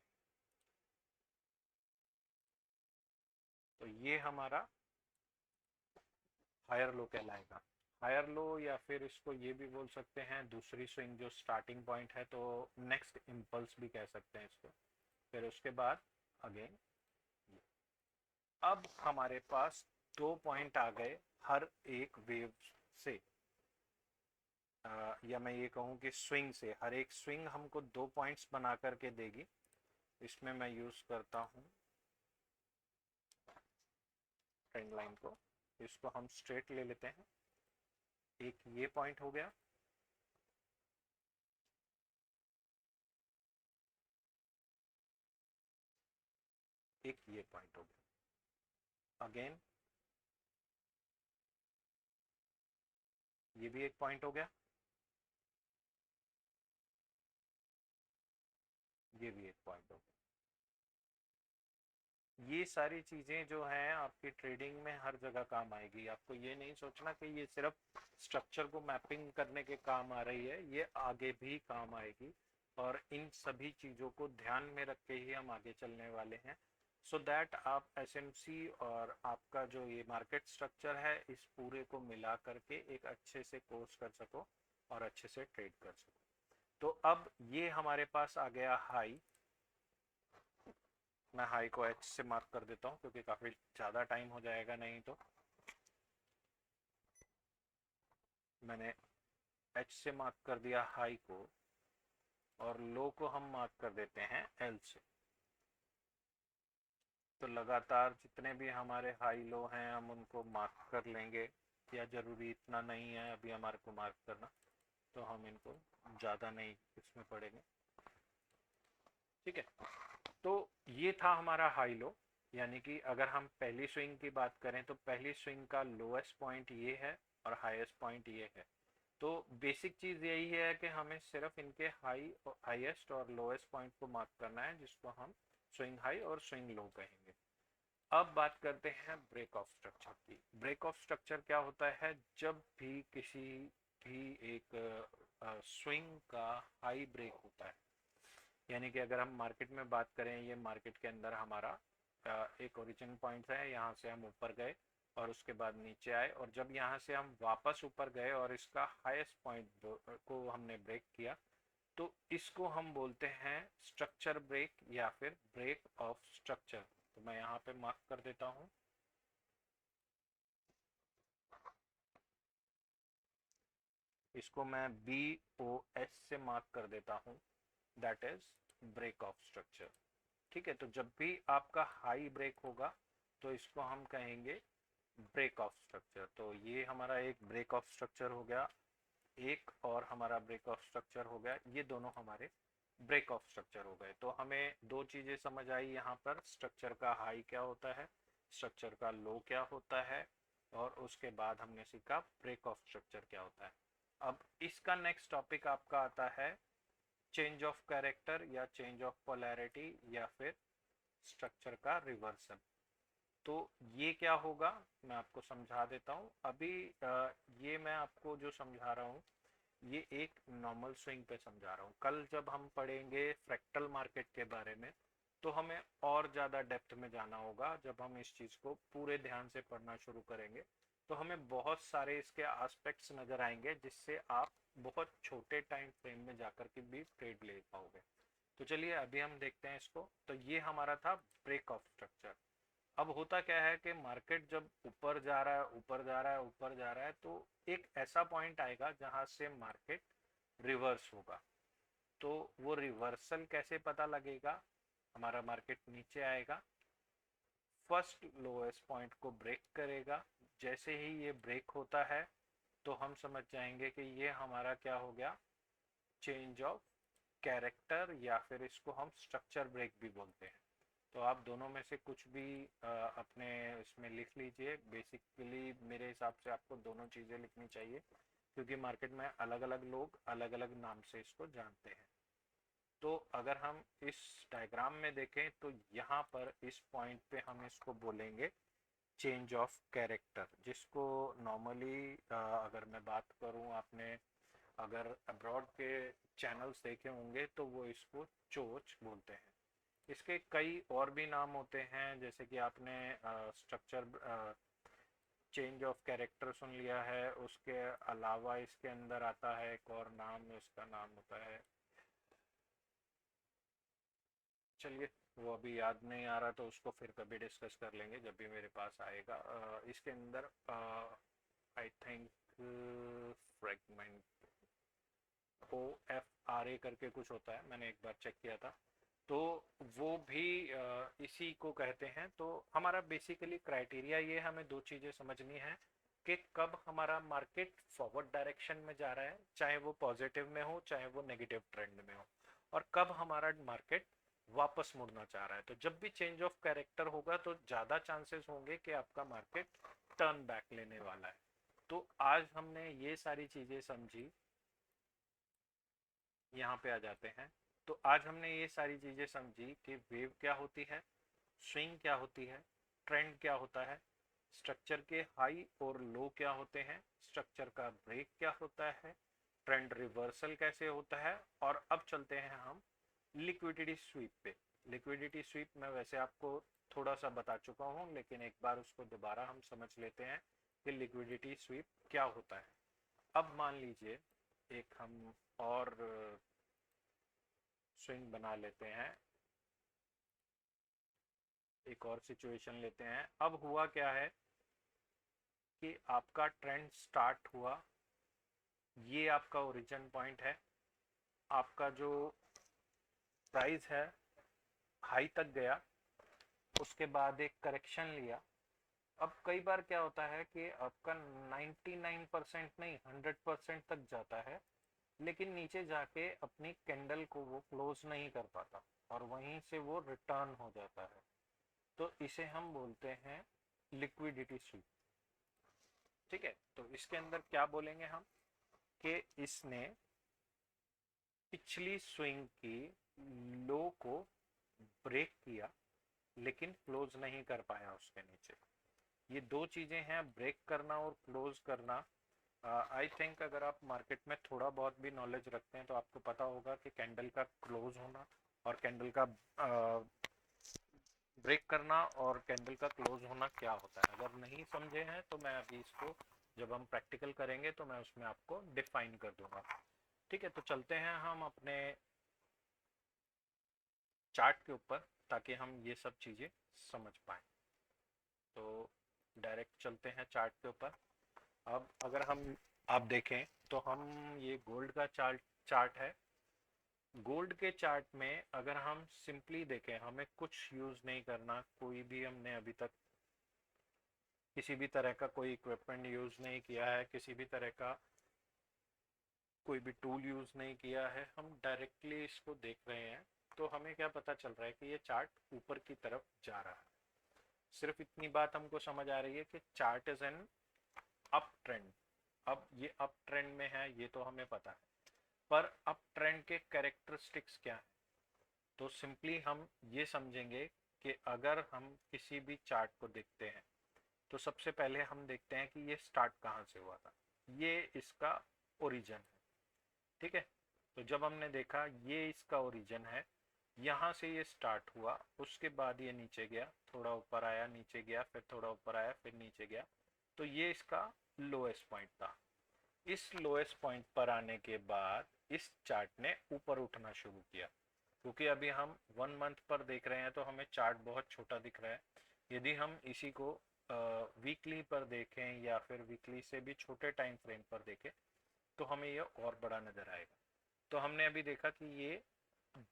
तो ये हमारा हायर लो कहलाएगा। हायर लो या फिर इसको ये भी बोल सकते हैं दूसरी स्विंग जो स्टार्टिंग पॉइंट है, तो नेक्स्ट इम्पल्स भी कह सकते हैं इसको। फिर उसके बाद अगेन अब हमारे पास दो पॉइंट आ गए हर एक वेव से, या मैं ये कहूँ कि स्विंग से। हर एक स्विंग हमको दो पॉइंट्स बना करके देगी। इसमें मैं यूज करता हूँ ट्रेंड लाइन को, इसको हम स्ट्रेट ले लेते हैं। एक ये पॉइंट हो गया, एक ये पॉइंट हो गया। अगेन ये भी एक पॉइंट हो गया, ये भी एक पॉइंट हो गया। ये सारी चीजें जो हैं आपकी ट्रेडिंग में हर जगह काम आएगी। आपको ये नहीं सोचना कि ये सिर्फ स्ट्रक्चर को मैपिंग करने के काम आ रही है, ये आगे भी काम आएगी। और इन सभी चीज़ों को ध्यान में रख के ही हम आगे चलने वाले हैं, सो दैट आप एसएमसी और आपका जो ये मार्केट स्ट्रक्चर है इस पूरे को मिला करके एक अच्छे से कोर्स कर सको और अच्छे से ट्रेड कर सको। तो अब ये हमारे पास आ गया हाई। मैं हाई को एच से मार्क कर देता हूँ क्योंकि काफ़ी ज़्यादा टाइम हो जाएगा नहीं तो। मैंने एच से मार्क कर दिया हाई को, और लो को हम मार्क कर देते हैं एल से। तो लगातार जितने भी हमारे हाई लो हैं हम उनको मार्क कर लेंगे, या ज़रूरी इतना नहीं है अभी हमारे को मार्क करना, तो हम इनको ज़्यादा नहीं इसमें पड़ेंगे। ठीक है, तो ये था हमारा हाई लो। यानी कि अगर हम पहली स्विंग की बात करें तो पहली स्विंग का लोएस्ट पॉइंट ये है और हाईएस्ट पॉइंट ये है। तो बेसिक चीज़ यही है कि हमें सिर्फ इनके हाईएस्ट और लोएस्ट पॉइंट को मार्क करना है, जिसको हम स्विंग हाई और स्विंग लो कहेंगे। अब बात करते हैं ब्रेक ऑफ स्ट्रक्चर की। ब्रेक ऑफ स्ट्रक्चर क्या होता है? जब भी किसी भी एक स्विंग का हाई ब्रेक होता है, यानी कि अगर हम मार्केट में बात करें, ये मार्केट के अंदर हमारा एक ओरिजिन पॉइंट है, यहाँ से हम ऊपर गए और उसके बाद नीचे आए, और जब यहाँ से हम वापस ऊपर गए और इसका हाईएस्ट पॉइंट को हमने ब्रेक किया, तो इसको हम बोलते हैं स्ट्रक्चर ब्रेक या फिर ब्रेक ऑफ स्ट्रक्चर। तो मैं यहाँ पे मार्क कर देता हूँ। इसको मैं BOS से मार्क कर देता हूँ, that is break of structure. ठीक है, तो जब भी आपका हाई ब्रेक होगा तो इसको हम कहेंगे ब्रेक ऑफ स्ट्रक्चर। तो ये हमारा एक ब्रेक ऑफ स्ट्रक्चर हो गया, एक और हमारा ब्रेक ऑफ स्ट्रक्चर हो गया। ये दोनों हमारे ब्रेक ऑफ स्ट्रक्चर हो गए। तो हमें दो चीजें समझ आई यहाँ पर, स्ट्रक्चर का हाई क्या होता है, स्ट्रक्चर का लो क्या होता है, और उसके बाद हमने सीखा ब्रेक ऑफ स्ट्रक्चर क्या होता है। अब इसका नेक्स्ट टॉपिक आपका आता है चेंज ऑफ कैरेक्टर या चेंज ऑफ पोलैरिटी या फिर स्ट्रक्चर का रिवर्सल। तो ये क्या होगा मैं आपको समझा देता हूँ अभी। ये मैं आपको जो समझा रहा हूँ ये एक नॉर्मल स्विंग पे समझा रहा हूँ। कल जब हम पढ़ेंगे फ्रैक्टल मार्केट के बारे में तो हमें और ज़्यादा डेप्थ में जाना होगा। जब हम इस चीज़ को पूरे ध्यान से पढ़ना शुरू करेंगे तो हमें बहुत सारे इसके एस्पेक्ट्स नज़र आएंगे, जिससे आप बहुत छोटे टाइम फ्रेम में जाकर के भी ट्रेड ले पाओगे। तो चलिए अभी हम देखते हैं इसको। तो ये हमारा था ब्रेक ऑफ स्ट्रक्चर। अब होता क्या है कि मार्केट जब ऊपर जा रहा है ऊपर जा रहा है ऊपर जा रहा है, तो एक ऐसा पॉइंट आएगा जहां से मार्केट रिवर्स होगा। तो वो रिवर्सल कैसे पता लगेगा? हमारा मार्केट नीचे आएगा, फर्स्ट लोएस्ट पॉइंट को ब्रेक करेगा। जैसे ही ये ब्रेक होता है तो हम समझ जाएंगे कि ये हमारा क्या हो गया, चेंज ऑफ कैरेक्टर, या फिर इसको हम स्ट्रक्चर ब्रेक भी बोलते हैं। तो आप दोनों में से कुछ भी अपने इसमें लिख लीजिए। बेसिकली मेरे हिसाब से आपको दोनों चीज़ें लिखनी चाहिए, क्योंकि मार्केट में अलग अलग लोग अलग अलग नाम से इसको जानते हैं। तो अगर हम इस डायग्राम में देखें तो यहाँ पर इस पॉइंट पे हम इसको बोलेंगे चेंज ऑफ कैरेक्टर, जिसको नॉर्मली अगर मैं बात करूँ, आपने अगर अब्रॉड के चैनल्स देखे होंगे तो वो इसको चोच बोलते हैं। इसके कई और भी नाम होते हैं, जैसे कि आपने स्ट्रक्चर चेंज ऑफ कैरेक्टर सुन लिया है, उसके अलावा इसके अंदर आता है एक और नाम, इसका नाम होता है, चलिए वो अभी याद नहीं आ रहा, तो उसको फिर कभी डिस्कस कर लेंगे जब भी मेरे पास आएगा। इसके अंदर आई थिंक फ्रेगमेंट OFRA करके कुछ होता है, मैंने एक बार चेक किया था। तो वो भी इसी को कहते हैं। तो हमारा बेसिकली क्राइटेरिया ये, हमें दो चीज़ें समझनी है कि कब हमारा मार्केट फॉरवर्ड डायरेक्शन में जा रहा है, चाहे वो पॉजिटिव में हो चाहे वो नेगेटिव ट्रेंड में हो, और कब हमारा मार्केट वापस मुड़ना चाह रहा है। तो जब भी चेंज ऑफ कैरेक्टर होगा तो ज़्यादा चांसेस होंगे कि आपका मार्केट टर्न बैक लेने वाला है। तो आज हमने ये सारी चीजें समझी, यहाँ पे आ जाते हैं। तो आज हमने ये सारी चीजें समझी कि वेव क्या होती है, स्विंग क्या होती है, ट्रेंड क्या होता है, स्ट्रक्चर के हाई और लो क्या होते हैं, स्ट्रक्चर का ब्रेक क्या होता है, ट्रेंड रिवर्सल कैसे होता है। और अब चलते हैं हम लिक्विडिटी स्वीप पे। लिक्विडिटी स्वीप मैं वैसे आपको थोड़ा सा बता चुका हूँ, लेकिन एक बार उसको दोबारा हम समझ लेते हैं कि लिक्विडिटी स्वीप क्या होता है। अब मान लीजिए एक हम और स्विंग बना लेते हैं, एक और सिचुएशन लेते हैं। अब हुआ क्या है कि आपका ट्रेंड स्टार्ट हुआ, ये आपका ओरिजिन पॉइंट है, आपका जो प्राइस है हाई तक गया, उसके बाद एक करेक्शन लिया। अब कई बार क्या होता है कि आपका 99% नहीं 100% तक जाता है, लेकिन नीचे जाके अपनी कैंडल को वो क्लोज नहीं कर पाता और वहीं से वो रिटर्न हो जाता है। तो इसे हम बोलते हैं लिक्विडिटी स्वीप। ठीक है, तो इसके अंदर क्या बोलेंगे हम कि इसने पिछली स्विंग की लो को ब्रेक किया, लेकिन क्लोज नहीं कर पाया उसके नीचे। ये दो चीजें हैं, ब्रेक करना और क्लोज करना। आई थिंक अगर आप मार्केट में थोड़ा बहुत भी नॉलेज रखते हैं तो आपको पता होगा कि कैंडल का क्लोज होना और कैंडल का ब्रेक करना और कैंडल का क्लोज होना क्या होता है। अगर नहीं समझे हैं तो मैं अभी इसको जब हम प्रैक्टिकल करेंगे तो मैं उसमें आपको डिफाइन कर दूंगा। ठीक है, तो चलते हैं हम अपने चार्ट के ऊपर ताकि हम ये सब चीज़ें समझ पाएँ। तो डायरेक्ट चलते हैं चार्ट के ऊपर। अब अगर हम आप देखें तो हम ये गोल्ड का चार्ट है। गोल्ड के चार्ट में अगर हम सिंपली देखें, हमें कुछ यूज़ नहीं करना, कोई भी हमने अभी तक किसी भी तरह का कोई इक्विपमेंट यूज़ नहीं किया है, किसी भी तरह का कोई भी टूल यूज़ नहीं किया है, हम डायरेक्टली इसको देख रहे हैं। तो हमें क्या पता चल रहा है कि ये चार्ट ऊपर की तरफ जा रहा है। सिर्फ इतनी बात हमको समझ आ रही है कि chart is an up trend. अब ये अप ट्रेंड में है ये तो हमें पता है, पर अप ट्रेंड के कैरेक्टरिस्टिक्स क्या है। तो सिंपली हम ये समझेंगे कि अगर हम किसी भी चार्ट को देखते हैं तो सबसे पहले हम देखते हैं कि ये स्टार्ट कहाँ से हुआ था। ये इसका ओरिजिन है। ठीक है, तो जब हमने देखा ये इसका ओरिजिन है, यहाँ से ये स्टार्ट हुआ, उसके बाद ये नीचे गया, थोड़ा ऊपर आया, नीचे गया, फिर थोड़ा ऊपर आया, फिर नीचे गया। तो ये इसका लोएस्ट पॉइंट था। इस लोएस्ट पॉइंट पर आने के बाद इस चार्ट ने ऊपर उठना शुरू किया। क्योंकि अभी हम 1 मंथ पर देख रहे हैं तो हमें चार्ट बहुत छोटा दिख रहा है। यदि हम इसी को वीकली पर देखें या फिर वीकली से भी छोटे टाइम फ्रेम पर देखें तो हमें ये और बड़ा नजर आएगा। तो हमने अभी देखा कि ये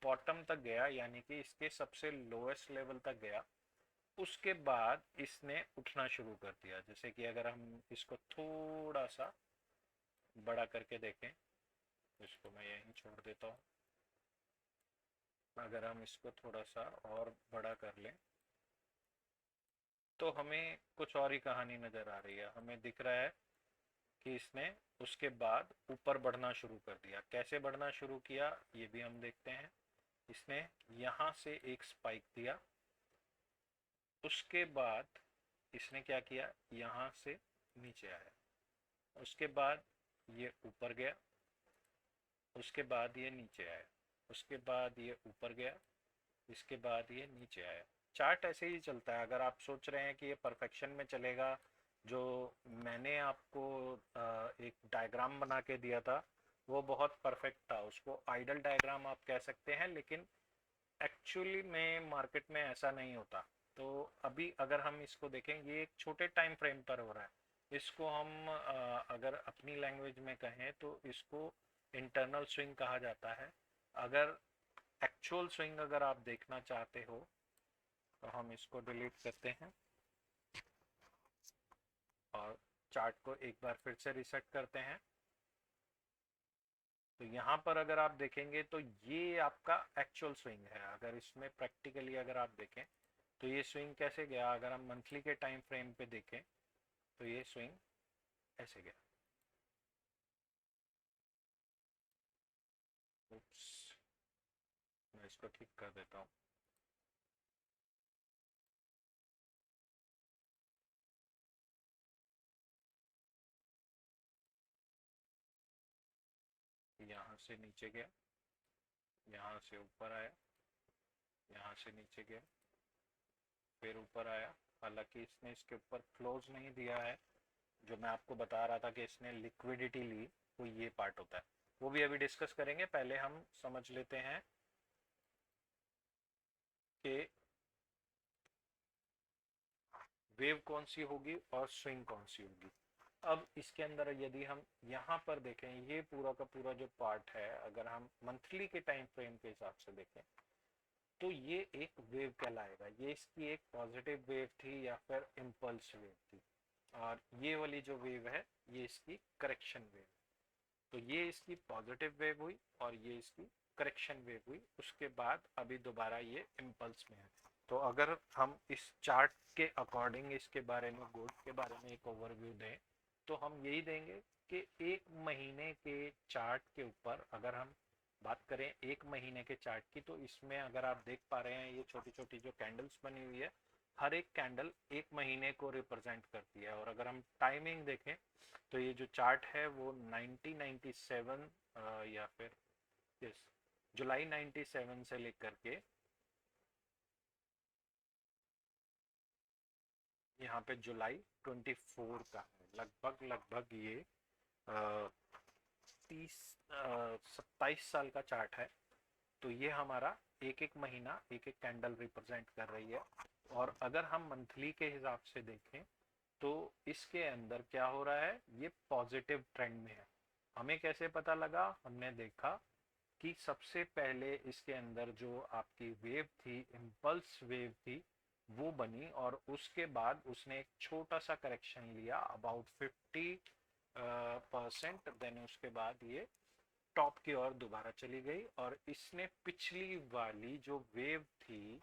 बॉटम तक गया, यानी कि इसके सबसे लोएस्ट लेवल तक गया। उसके बाद इसने उठना शुरू कर दिया। जैसे कि अगर हम इसको थोड़ा सा बड़ा करके देखें, तो इसको मैं यहीं छोड़ देता हूँ। अगर हम इसको थोड़ा सा और बड़ा कर लें तो हमें कुछ और ही कहानी नजर आ रही है। हमें दिख रहा है कि इसने उसके बाद ऊपर बढ़ना शुरू कर दिया। कैसे बढ़ना शुरू किया ये भी हम देखते हैं। इसने यहाँ से एक स्पाइक दिया, उसके बाद इसने क्या किया, यहाँ से नीचे आया, उसके बाद ये ऊपर गया, उसके बाद ये नीचे आया, उसके बाद ये ऊपर गया, इसके बाद ये नीचे आया। चार्ट ऐसे ही चलता है। अगर आप सोच रहे हैं कि ये परफेक्शन में चलेगा, जो मैंने आपको एक डायग्राम बना के दिया था वो बहुत परफेक्ट था, उसको आइडल डायग्राम आप कह सकते हैं, लेकिन एक्चुअली में मार्केट में ऐसा नहीं होता। तो अभी अगर हम इसको देखें, ये एक छोटे टाइम फ्रेम पर हो रहा है। इसको हम अगर अपनी लैंग्वेज में कहें तो इसको इंटरनल स्विंग कहा जाता है। अगर एक्चुअल स्विंग अगर आप देखना चाहते हो तो हम इसको डिलीट करते हैं और चार्ट को एक बार फिर से रिसेट करते हैं। तो यहाँ पर अगर आप देखेंगे तो ये आपका एक्चुअल स्विंग है। अगर इसमें प्रैक्टिकली अगर आप देखें तो ये स्विंग कैसे गया, अगर हम मंथली के टाइम फ्रेम पे देखें तो ये स्विंग ऐसे गया। उप्स, मैं इसको ठीक कर देता हूँ। यहाँ से नीचे गया, यहाँ से ऊपर आया, यहाँ से नीचे गया, फिर ऊपर आया। हालांकि इसने इसके ऊपर क्लोज नहीं दिया है, जो मैं आपको बता रहा था कि इसने लिक्विडिटी ली, वो ये पार्ट होता है, वो भी अभी डिस्कस करेंगे। पहले हम समझ लेते हैं कि वेव कौन सी होगी और स्विंग कौन सी होगी। अब इसके अंदर यदि हम यहाँ पर देखें, ये पूरा का पूरा जो पार्ट है, अगर हम मंथली के टाइम फ्रेम के हिसाब से देखें तो ये एक वेव कहलाएगा। ये इसकी एक पॉजिटिव वेव थी या फिर इम्पल्स वेव थी, और ये वाली जो वेव है ये इसकी करेक्शन वेव। तो ये इसकी पॉजिटिव वेव हुई और ये इसकी करेक्शन वेव हुई। उसके बाद अभी दोबारा ये इम्पल्स में है। तो अगर हम इस चार्ट के अकॉर्डिंग इसके बारे में, गोल्ड के बारे में एक ओवरव्यू दें, तो हम यही देंगे कि एक महीने के चार्ट के ऊपर अगर हम बात करें एक महीने के चार्ट की, तो इसमें अगर आप देख पा रहे हैं ये छोटी छोटी जो कैंडल्स बनी हुई है, हर एक कैंडल एक महीने को रिप्रेजेंट करती है। और अगर हम टाइमिंग देखें तो ये जो चार्ट है वो 1997 या फिर यस जुलाई 97 से लेकर के यहाँ पे जुलाई 24 का है। लगभग लगभग ये 27 साल का चार्ट है। तो ये हमारा एक एक महीना एक एक कैंडल रिप्रेजेंट कर रही है। और अगर हम मंथली के हिसाब से देखें तो इसके अंदर क्या हो रहा है, ये पॉजिटिव ट्रेंड में है। हमें कैसे पता लगा, हमने देखा कि सबसे पहले इसके अंदर जो आपकी वेव थी, इम्पल्स वेव थी, वो बनी और उसके बाद उसने एक छोटा सा करेक्शन लिया अबाउट 50%। देन उसके बाद ये टॉप की ओर दोबारा चली गई और इसने पिछली वाली जो वेव थी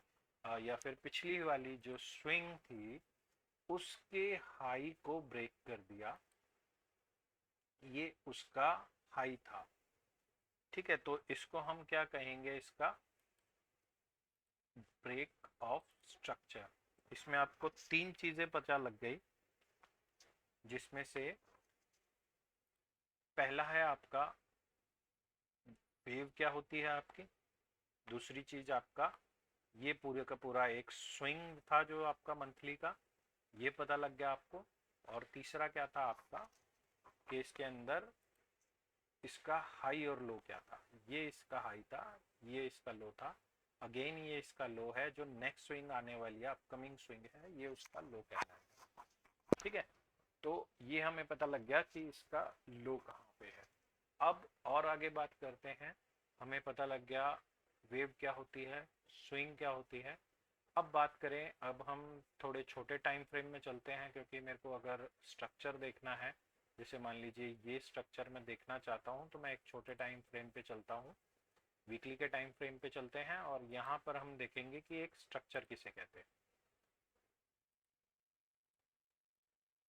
या फिर पिछली वाली जो स्विंग थी उसके हाई को ब्रेक कर दिया। ये उसका हाई था, ठीक है। तो इसको हम क्या कहेंगे, इसका ब्रेक ऑफ स्ट्रक्चर। इसमें आपको तीन चीजें पता लग गई, जिसमें से पहला है आपका वेव क्या होती है आपकी, दूसरी चीज आपका ये पूरे का पूरा एक स्विंग था जो आपका मंथली का, ये पता लग गया आपको। और तीसरा क्या था आपका कि इसके अंदर इसका हाई और लो क्या था। ये इसका हाई था, ये इसका लो था। अगेन ये इसका लो है, जो नेक्स्ट स्विंग आने वाली है, अपकमिंग स्विंग है, ये उसका लो कहना है, ठीक है। तो ये हमें पता लग गया कि इसका लो कहाँ पे है। अब और आगे बात करते हैं। हमें पता लग गया वेव क्या होती है, स्विंग क्या होती है। अब बात करें, अब हम थोड़े छोटे टाइम फ्रेम में चलते हैं, क्योंकि मेरे को अगर स्ट्रक्चर देखना है, जैसे मान लीजिए ये स्ट्रक्चर मैं देखना चाहता हूँ, तो मैं एक छोटे टाइम फ्रेम पे चलता हूँ, वीकली के टाइम फ्रेम पे चलते हैं और यहाँ पर हम देखेंगे कि एक स्ट्रक्चर किसे कहते हैं।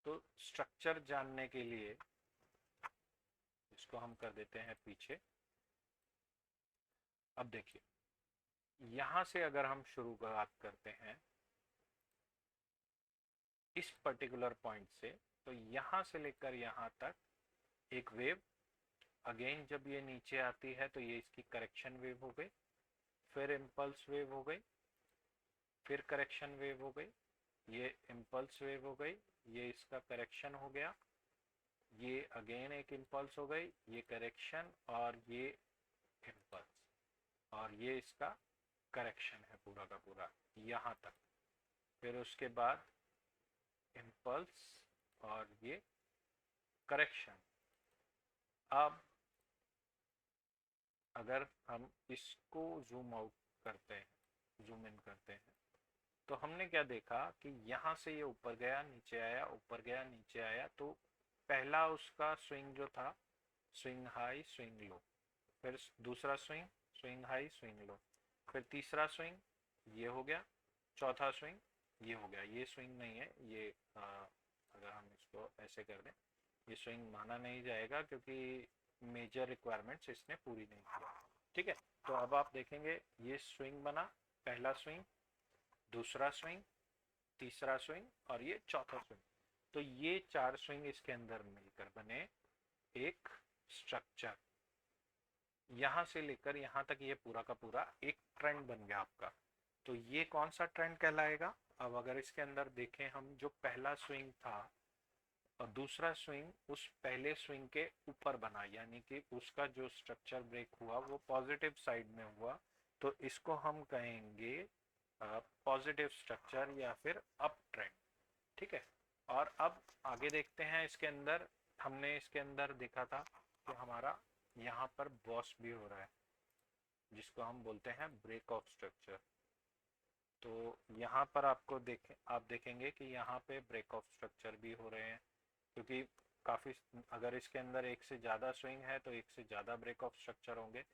तो स्ट्रक्चर जानने के लिए इसको हम कर देते हैं पीछे। अब देखिए, यहां से अगर हम शुरुआत करते हैं इस पर्टिकुलर पॉइंट से, तो यहां से लेकर यहां तक एक वेव, अगेन जब ये नीचे आती है तो ये इसकी करेक्शन वेव हो गई, फिर इम्पल्स वेव हो गई, फिर करेक्शन वेव हो गई, ये इम्पल्स वेव हो गई, ये इसका करेक्शन हो गया, ये अगेन एक इम्पल्स हो गई, ये करेक्शन और ये इम्पल्स, और ये इसका करेक्शन है पूरा का पूरा यहाँ तक। फिर उसके बाद इम्पल्स और ये करेक्शन। अब अगर हम इसको जूम आउट करते हैं, जूम इन करते हैं, तो हमने क्या देखा कि यहाँ से ये ऊपर गया, नीचे आया, ऊपर गया, नीचे आया। तो पहला उसका स्विंग जो था, स्विंग हाई स्विंग लो, फिर दूसरा swing, swing high swing low, फिर तीसरा स्विंग ये हो गया, चौथा स्विंग ये हो गया। ये स्विंग नहीं है, ये अगर हम इसको ऐसे कर दें, ये स्विंग माना नहीं जाएगा क्योंकि मेजर रिक्वायरमेंट्स इसने पूरी नहीं किया। ठीक है, तो अब आप देखेंगे ये स्विंग बना, पहला स्विंग, दूसरा स्विंग, तीसरा स्विंग और ये चौथा स्विंग। तो ये 4 स्विंग इसके अंदर मिलकर बने एक स्ट्रक्चर। यहां से लेकर यहां तक ये पूरा का पूरा एक ट्रेंड बन गया आपका। तो ये कौन सा ट्रेंड कहलाएगा? अब अगर इसके अंदर देखें हम, जो पहला स्विंग था और दूसरा स्विंग उस पहले स्विंग के ऊपर बना, यानी कि उसका जो स्ट्रक्चर ब्रेक हुआ वो पॉजिटिव साइड में हुआ, तो इसको हम कहेंगे पॉजिटिव स्ट्रक्चर या फिर अप ट्रेंड। ठीक है, और अब आगे देखते हैं इसके अंदर। हमने इसके अंदर देखा था कि हमारा यहाँ पर बॉस भी हो रहा है, जिसको हम बोलते हैं ब्रेक ऑफ स्ट्रक्चर। तो यहाँ पर आप देखेंगे कि यहाँ पे ब्रेक ऑफ स्ट्रक्चर भी हो रहे हैं, क्योंकि काफ़ी, अगर इसके अंदर एक से ज़्यादा स्विंग है तो एक से ज़्यादा ब्रेक ऑफ स्ट्रक्चर होंगे।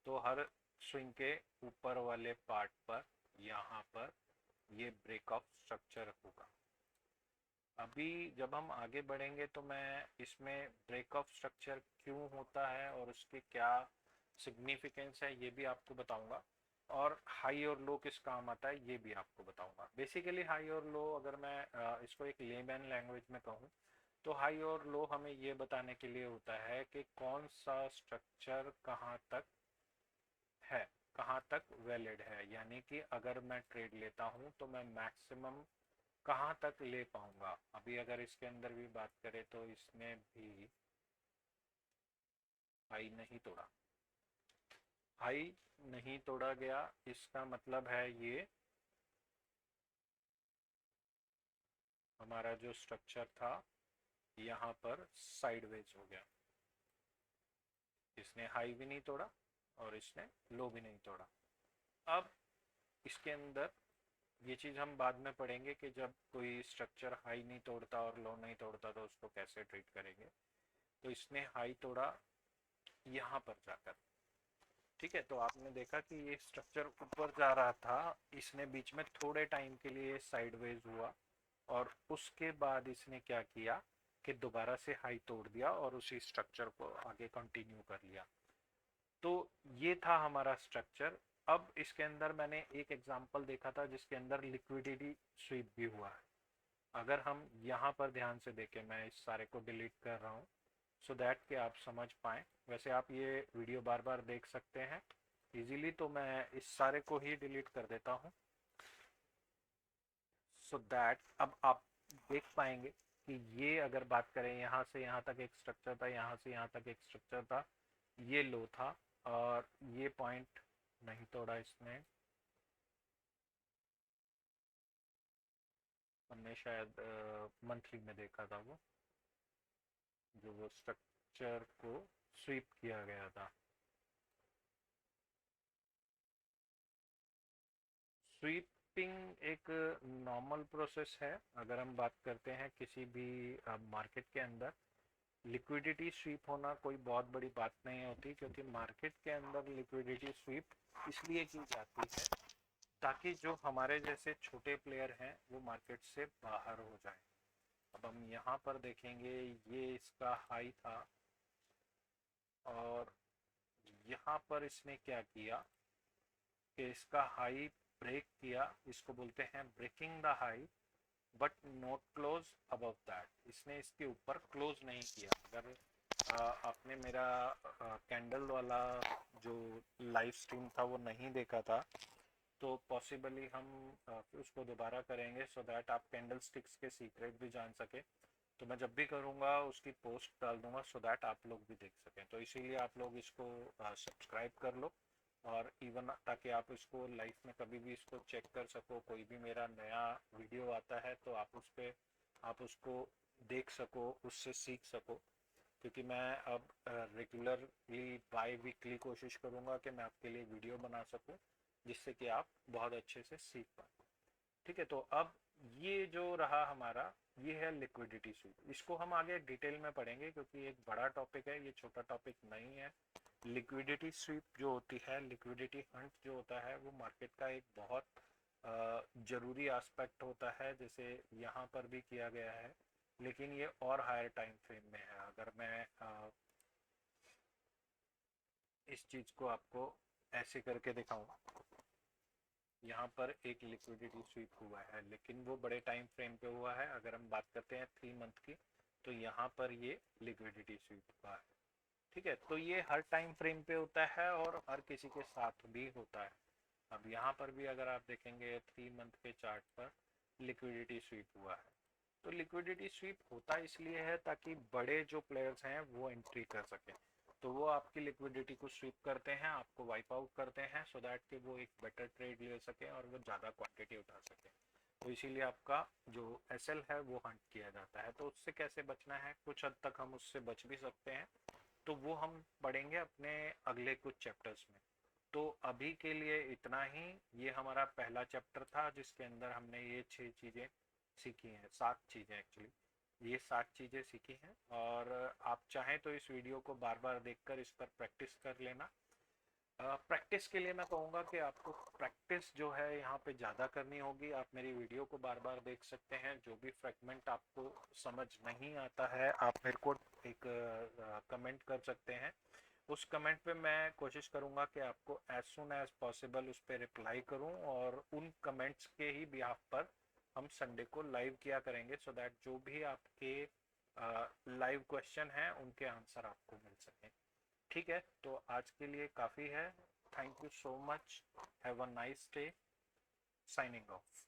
तो हर स्विंग के ऊपर वाले पार्ट पर यहाँ पर ये ब्रेक ऑफ स्ट्रक्चर होगा। अभी जब हम आगे बढ़ेंगे तो मैं इसमें ब्रेक ऑफ स्ट्रक्चर क्यों होता है और उसके क्या सिग्निफिकेंस है ये भी आपको बताऊंगा, और हाई और लो किस काम आता है ये भी आपको बताऊंगा। बेसिकली हाई और लो, अगर मैं इसको एक लेमैन लैंग्वेज में कहूँ तो हाई और लो हमें ये बताने के लिए होता है कि कौन सा स्ट्रक्चर कहाँ तक है, कहाँ तक वैलिड है। यानी कि अगर मैं ट्रेड लेता हूँ तो मैं मैक्सिमम कहाँ तक ले पाऊंगा। अभी अगर इसके अंदर भी बात करें तो इसने भी हाई नहीं तोड़ा, हाई नहीं तोड़ा गया, इसका मतलब है ये हमारा जो स्ट्रक्चर था यहाँ पर साइडवेज हो गया। इसने हाई भी नहीं तोड़ा और इसने लो भी नहीं तोड़ा। अब इसके अंदर ये चीज़ हम बाद में पढ़ेंगे कि जब कोई स्ट्रक्चर हाई नहीं तोड़ता और लो नहीं तोड़ता तो उसको कैसे ट्रीट करेंगे। तो इसने हाई तोड़ा यहाँ पर जाकर। ठीक है, तो आपने देखा कि ये स्ट्रक्चर ऊपर जा रहा था, इसने बीच में थोड़े टाइम के लिए साइडवेज हुआ और उसके बाद इसने क्या किया कि दोबारा से हाई तोड़ दिया और उसी स्ट्रक्चर को आगे कंटिन्यू कर लिया। तो ये था हमारा स्ट्रक्चर। अब इसके अंदर मैंने एक एग्जांपल देखा था जिसके अंदर लिक्विडिटी स्वीप भी हुआ है। अगर हम यहाँ पर ध्यान से देखें, मैं इस सारे को डिलीट कर रहा हूँ सो दैट कि आप समझ पाएँ। वैसे आप ये वीडियो बार बार देख सकते हैं इजीली, तो मैं इस सारे को ही डिलीट कर देता हूँ सो दैट अब आप देख पाएंगे कि ये अगर बात करें, यहाँ से यहाँ तक एक स्ट्रक्चर था, यहाँ से यहाँ तक एक स्ट्रक्चर था, ये लो था और ये पॉइंट नहीं तोड़ा इसने। हमने शायद मंथली में देखा था वो, जो वो स्ट्रक्चर को स्वीप किया गया था। स्वीपिंग एक नॉर्मल प्रोसेस है। अगर हम बात करते हैं किसी भी मार्केट के अंदर, लिक्विडिटी स्वीप होना कोई बहुत बड़ी बात नहीं होती, क्योंकि मार्केट के अंदर लिक्विडिटी स्वीप इसलिए की जाती है ताकि जो हमारे जैसे छोटे प्लेयर हैं वो मार्केट से बाहर हो जाए। अब हम यहाँ पर देखेंगे, ये इसका हाई था और यहाँ पर इसने क्या किया कि इसका हाई ब्रेक किया। इसको बोलते हैं breaking the high but not close above that. इसने इसके ऊपर क्लोज नहीं किया। अगर आपने मेरा कैंडल वाला जो लाइव स्ट्रीम था वो नहीं देखा था तो पॉसिबली हम उसको दोबारा करेंगे सो दैट आप कैंडल स्टिक्स के सीक्रेट भी जान सके। तो मैं जब भी करूँगा उसकी पोस्ट डाल दूंगा सो दैट आप लोग भी देख सकें। तो इसीलिए आप लोग इसको सब्सक्राइब कर लो, और इवन ताकि आप इसको लाइफ में कभी भी इसको चेक कर सको। कोई भी मेरा नया वीडियो आता है तो आप उस पर आप उसको देख सको, उससे सीख सको। क्योंकि मैं अब रेगुलरली बाय वीकली कोशिश करूँगा कि मैं आपके लिए वीडियो बना सकूँ जिससे कि आप बहुत अच्छे से सीख पाए। ठीक है, तो अब ये जो रहा हमारा, ये है लिक्विडिटी स्वीप। इसको हम आगे डिटेल में पढ़ेंगे क्योंकि एक बड़ा टॉपिक है, ये छोटा टॉपिक नहीं है। लिक्विडिटी स्वीप जो होती है, लिक्विडिटी हंट जो होता है, वो मार्केट का एक बहुत जरूरी एस्पेक्ट होता है। जैसे यहाँ पर भी किया गया है लेकिन ये और हायर टाइम फ्रेम में है। अगर मैं इस चीज़ को आपको ऐसे करके दिखाऊं, यहाँ पर एक लिक्विडिटी स्वीप हुआ है, लेकिन वो बड़े टाइम फ्रेम पे हुआ है। अगर हम बात करते हैं 3 मंथ की, तो यहाँ पर ये लिक्विडिटी स्वीप हुआ है। ठीक है, तो ये हर टाइम फ्रेम पे होता है और हर किसी के साथ भी होता है। अब यहाँ पर भी अगर आप देखेंगे 3 मंथ के चार्ट पर लिक्विडिटी स्वीप हुआ है। तो लिक्विडिटी स्वीप होता इसलिए है ताकि बड़े जो प्लेयर्स हैं वो एंट्री कर सकें, तो वो आपकी लिक्विडिटी को स्वीप करते हैं, आपको वाइप आउट करते हैं, सो दैट कि वो एक बेटर ट्रेड ले सकें और वो ज़्यादा क्वांटिटी उठा सकें। तो इसीलिए आपका जो एसएल है वो हंट किया जाता है। तो उससे कैसे बचना है, कुछ हद तक हम उससे बच भी सकते हैं, तो वो हम पढ़ेंगे अपने अगले कुछ चैप्टर्स में। तो अभी के लिए इतना ही। ये हमारा पहला चैप्टर था जिसके अंदर हमने ये 6 चीज़ें सीखी हैं, 7 चीज़ें एक्चुअली, ये 7 चीज़ें सीखी हैं। और आप चाहें तो इस वीडियो को बार बार देखकर इस पर प्रैक्टिस कर लेना। प्रैक्टिस के लिए मैं कहूँगा कि आपको प्रैक्टिस जो है यहाँ पे ज़्यादा करनी होगी। आप मेरी वीडियो को बार बार देख सकते हैं, जो भी फ्रैगमेंट आपको समझ नहीं आता है आप मेरे को एक कमेंट कर सकते हैं। उस कमेंट पे मैं कोशिश करूँगा कि आपको एज सुन एज पॉसिबल उस पर रिप्लाई करूँ, और उन कमेंट्स के ही बिहाफ पर हम संडे को लाइव किया करेंगे, सो दैट जो भी आपके लाइव क्वेश्चन हैं उनके आंसर आपको मिल सकें। ठीक है, तो आज के लिए काफ़ी है। Thank you so much, have a nice day, signing off.